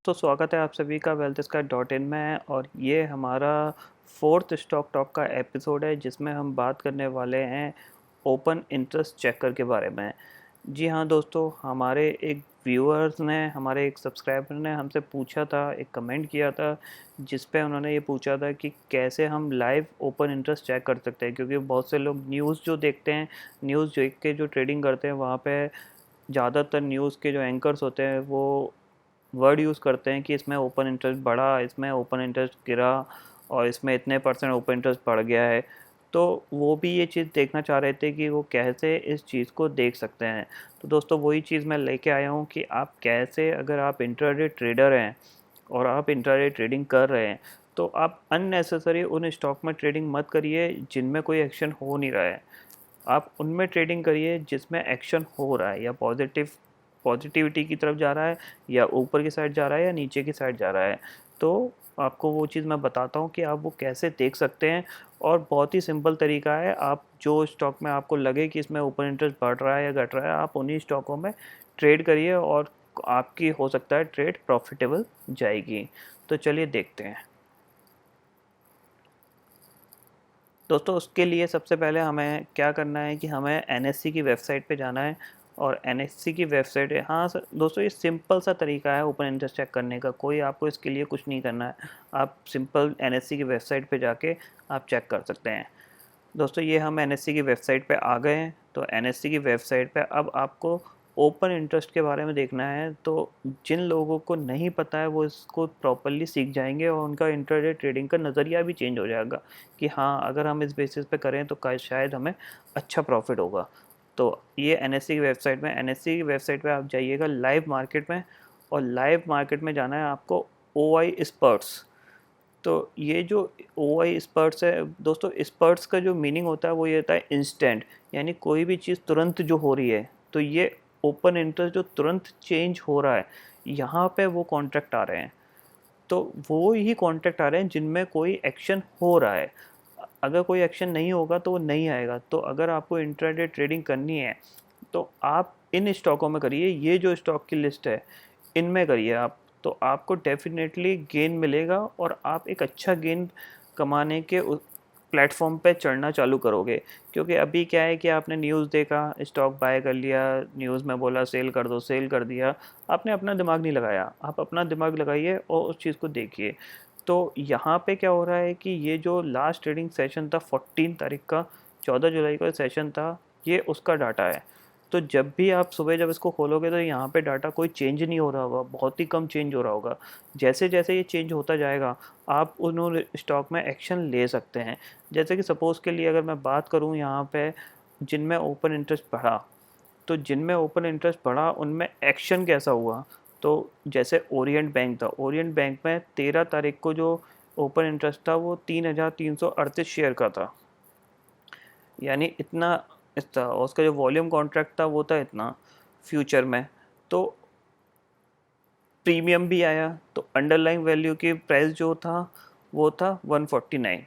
तो स्वागत है आप सभी का वेल्थ स्काई डॉट इन में। और ये हमारा फोर्थ स्टॉक टॉक का एपिसोड है जिसमें हम बात करने वाले हैं ओपन इंटरेस्ट चेकर के बारे में। जी हाँ दोस्तों, हमारे एक व्यूअर्स ने, हमारे एक सब्सक्राइबर ने हमसे पूछा था, एक कमेंट किया था जिस पे उन्होंने ये पूछा था कि कैसे हम लाइव ओपन इंटरेस्ट चेक कर सकते हैं। क्योंकि बहुत से लोग न्यूज़ जो देखते हैं, न्यूज़ देख के जो ट्रेडिंग करते हैं, वहाँ पे ज़्यादातर न्यूज़ के जो एंकर्स होते हैं वो वर्ड यूज़ करते हैं कि इसमें ओपन इंटरेस्ट बढ़ा, इसमें ओपन इंटरेस्ट गिरा और इसमें इतने परसेंट ओपन इंटरेस्ट बढ़ गया है। तो वो भी ये चीज़ देखना चाह रहे थे कि वो कैसे इस चीज़ को देख सकते हैं। तो दोस्तों वही चीज़ मैं लेके आया हूँ कि आप कैसे, अगर आप इंट्राडे ट्रेडर हैं और आप इंट्राडे ट्रेडिंग कर रहे हैं, तो आप अननेसेसरी उन स्टॉक में ट्रेडिंग मत करिए जिनमें कोई एक्शन हो नहीं रहा है। आप उनमें ट्रेडिंग करिए जिसमें एक्शन हो रहा है, या पॉजिटिविटी की तरफ जा रहा है, या ऊपर की साइड जा रहा है, या नीचे की साइड जा रहा है। तो आपको वो चीज़ मैं बताता हूँ कि आप वो कैसे देख सकते हैं। और बहुत ही सिंपल तरीका है, आप जो स्टॉक में आपको लगे कि इसमें ओपन इंटरेस्ट बढ़ रहा है या घट रहा है, आप उन्हीं स्टॉकों में ट्रेड करिए और आपकी हो सकता है ट्रेड प्रॉफिटेबल जाएगी। तो चलिए देखते हैं दोस्तों। उसके लिए सबसे पहले हमें क्या करना है कि हमें एनएससी की वेबसाइट पे जाना है। और एनएससी की वेबसाइट है, हाँ सर दोस्तों, ये सिंपल सा तरीका है ओपन इंटरेस्ट चेक करने का। कोई आपको इसके लिए कुछ नहीं करना है, आप सिंपल एनएससी की वेबसाइट पे जाके आप चेक कर सकते हैं। दोस्तों ये हम एनएससी की वेबसाइट पे आ गए हैं। तो एनएससी की वेबसाइट पे अब आपको ओपन इंटरेस्ट के बारे में देखना है। तो जिन लोगों को नहीं पता है वो इसको प्रॉपरली सीख जाएंगे और उनका इंट्राडे ट्रेडिंग का नज़रिया भी चेंज हो जाएगा कि हाँ, अगर हम इस बेसिस पे करें तो शायद हमें अच्छा प्रॉफिट होगा। तो ये एनएससी की वेबसाइट में, एनएससी की वेबसाइट पे आप जाइएगा लाइव मार्केट में। और लाइव मार्केट में जाना है आपको ओ आई स्पर्ट्स। तो ये जो ओ आई स्पर्ट्स है दोस्तों, स्पर्ट्स का जो मीनिंग होता है वो ये होता है इंस्टेंट, यानी कोई भी चीज़ तुरंत जो हो रही है। तो ये ओपन इंटरेस्ट जो तुरंत चेंज हो रहा है, यहाँ पे वो कॉन्ट्रैक्ट आ रहे हैं। तो वो ही कॉन्ट्रैक्ट आ रहे हैं जिनमें कोई एक्शन हो रहा है। अगर कोई एक्शन नहीं होगा तो वो नहीं आएगा। तो अगर आपको इंट्राडे ट्रेडिंग करनी है तो आप इन स्टॉकों में करिए। ये जो स्टॉक की लिस्ट है इनमें करिए आप, तो आपको डेफिनेटली गेन मिलेगा और आप एक अच्छा गेन कमाने के प्लेटफॉर्म पे चढ़ना चालू करोगे। क्योंकि अभी क्या है कि आपने न्यूज़ देखा, स्टॉक बाय कर लिया, न्यूज़ में बोला सेल कर दो, सेल कर दिया। आपने अपना दिमाग नहीं लगाया, आप अपना दिमाग लगाइए और उस चीज़ को देखिए। तो यहाँ पे क्या हो रहा है कि ये जो लास्ट ट्रेडिंग सेशन था 14 तारीख का, 14 जुलाई का सेशन था, ये उसका डाटा है। तो जब भी आप सुबह जब इसको खोलोगे तो यहाँ पे डाटा कोई चेंज नहीं हो रहा होगा, बहुत ही कम चेंज हो रहा होगा। जैसे जैसे ये चेंज होता जाएगा आप उन स्टॉक में एक्शन ले सकते हैं। जैसे कि सपोज़ के लिए अगर मैं बात करूँ यहाँ पे जिनमें ओपन इंटरेस्ट बढ़ा, तो जिनमें ओपन इंटरेस्ट बढ़ा उनमें एक्शन कैसा हुआ। तो जैसे ओरिएंट बैंक था, ओरिएंट बैंक में 13 तारीख को जो ओपन इंटरेस्ट था वो 3,338 शेयर का था, यानी इतना था। उसका जो वॉल्यूम कॉन्ट्रैक्ट था वो था इतना फ्यूचर में। तो प्रीमियम भी आया, तो अंडरलाइंग वैल्यू की प्राइस जो था वो था 149।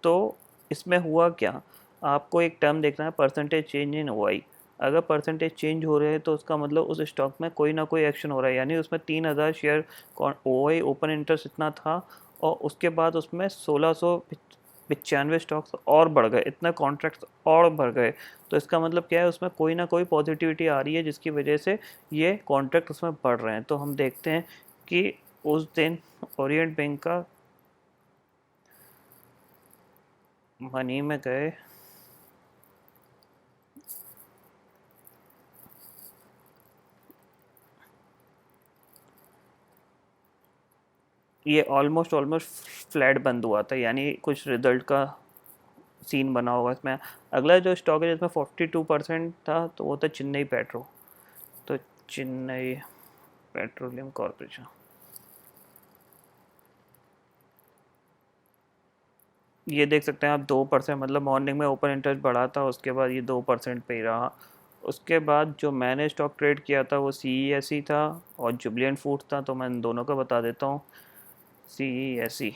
तो इसमें हुआ क्या, आपको एक टर्म देखना है, परसेंटेज चेंज इन ओआई। अगर परसेंटेज चेंज हो रहे हैं तो उसका मतलब उस स्टॉक में कोई ना कोई एक्शन हो रहा है। यानी उसमें 3,000 शेयर ओआई ओपन इंटरेस्ट इतना था, और उसके बाद उसमें 1695 स्टॉक्स और बढ़ गए, इतना कॉन्ट्रैक्ट्स और बढ़ गए। तो इसका मतलब क्या है, उसमें कोई ना कोई पॉजिटिविटी आ रही है जिसकी वजह से ये कॉन्ट्रैक्ट उसमें बढ़ रहे हैं। तो हम देखते हैं कि उस दिन ओरिएंट बैंक का मनी में गए, ये ऑलमोस्ट फ्लैट बंद हुआ था, यानी कुछ रिजल्ट का सीन बना होगा इसमें। अगला जो स्टॉक है जिसमें 42% था तो वो था चेन्नई पेट्रो। तो चेन्नई पेट्रोलियम कॉरपोरेशन, ये देख सकते हैं आप 2%, मतलब मॉर्निंग में ओपन इंटरेस्ट बढ़ा था, उसके बाद ये 2% पे ही रहा। उसके बाद जो मैंने स्टॉक ट्रेड किया था वो सी ई एस ई था और जुबलियन फूड्स था। तो मैं दोनों का बता देता हूँ। सी ई एस ई,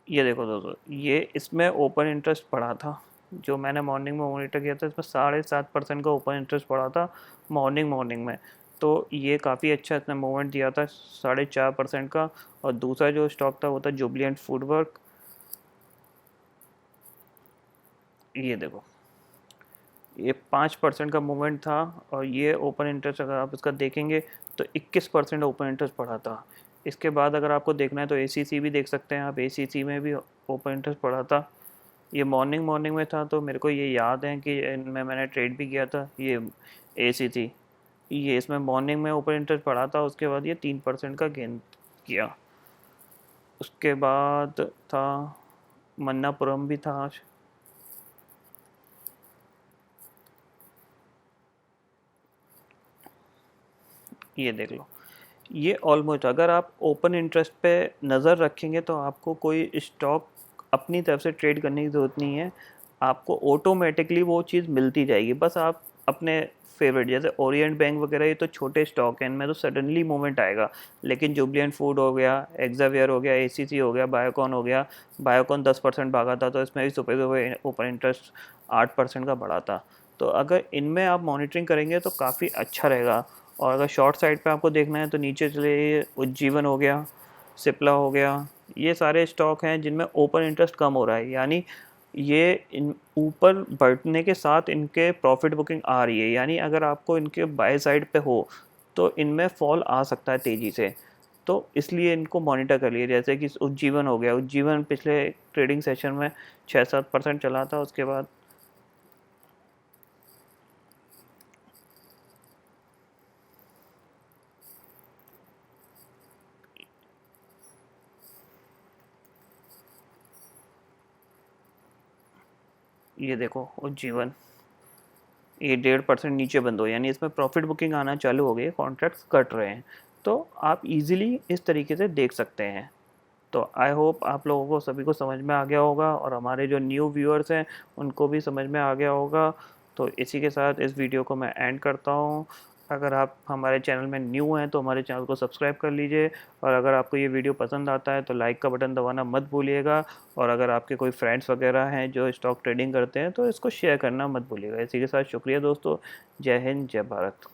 ये देखो दोस्तों, ये इसमें ओपन इंटरेस्ट पड़ा था। जो मैंने मॉर्निंग में मॉनिटर किया था इसमें 7.5% का ओपन इंटरेस्ट पड़ा था मॉर्निंग में। तो ये काफ़ी अच्छा इसने मूवमेंट दिया था 4.5% का। और दूसरा जो स्टॉक था वो था जुबिलेंट फूडवर्क। ये देखो, ये 5% का मूवमेंट था और ये ओपन इंटरेस्ट अगर आप इसका देखेंगे तो 21% ओपन इंटरेस्ट पड़ा था। इसके बाद अगर आपको देखना है तो ACC भी देख सकते हैं आप, ACC में भी ओपन इंटरेस्ट पड़ा था। ये मॉर्निंग में था तो मेरे को ये याद है कि इनमें मैंने ट्रेड भी किया था। ये ACC, ये इसमें मॉर्निंग में ओपन इंटरेस्ट पड़ा था, उसके बाद ये 3% का गेन किया। उसके बाद था मन्नापुरम भी था आज। ये देख लो, ये ऑलमोस्ट अगर आप ओपन इंटरेस्ट पे नज़र रखेंगे तो आपको कोई स्टॉक अपनी तरफ से ट्रेड करने की ज़रूरत नहीं है, आपको ऑटोमेटिकली वो चीज़ मिलती जाएगी। बस आप अपने फेवरेट जैसे ओरिएंट बैंक वगैरह, ये तो छोटे स्टॉक हैं, इनमें तो सडनली मूवमेंट आएगा। लेकिन जुबलिएंट फूड हो गया, एक्जावियर हो गया, ACC हो गया, बायोकॉन हो गया। बायोकॉन 10% भागा था तो इसमें भी सुबह सुबह ओपन इंटरेस्ट 8% का बढ़ा था। तो अगर इनमें आप मॉनिटरिंग करेंगे तो काफ़ी अच्छा रहेगा। और अगर शॉर्ट साइड पे आपको देखना है तो नीचे चले, उज्जीवन हो गया, सिप्ला हो गया, ये सारे स्टॉक हैं जिनमें ओपन इंटरेस्ट कम हो रहा है, यानी ये इन ऊपर बढ़ने के साथ इनके प्रॉफिट बुकिंग आ रही है, यानी अगर आपको इनके बाय साइड पे हो तो इनमें फॉल आ सकता है तेज़ी से। तो इसलिए इनको मॉनिटर कर लिए, जैसे कि उज्जीवन हो गया, उज्जीवन पिछले ट्रेडिंग सेशन में 6-7% चला था, उसके बाद ये देखो उज्जीवन, ये 1.5% नीचे बंद हो, यानी इसमें प्रॉफिट बुकिंग आना चालू हो गई, कॉन्ट्रैक्ट्स कट रहे हैं। तो आप इजीली इस तरीके से देख सकते हैं। तो आई होप आप लोगों को सभी को समझ में आ गया होगा और हमारे जो न्यू व्यूअर्स हैं उनको भी समझ में आ गया होगा। तो इसी के साथ इस वीडियो को मैं एंड करता हूँ। अगर आप हमारे चैनल में न्यू हैं तो हमारे चैनल को सब्सक्राइब कर लीजिए, और अगर आपको ये वीडियो पसंद आता है तो लाइक का बटन दबाना मत भूलिएगा। और अगर आपके कोई फ्रेंड्स वगैरह हैं जो स्टॉक ट्रेडिंग करते हैं तो इसको शेयर करना मत भूलिएगा। इसी के साथ शुक्रिया दोस्तों। जय हिंद, जय भारत।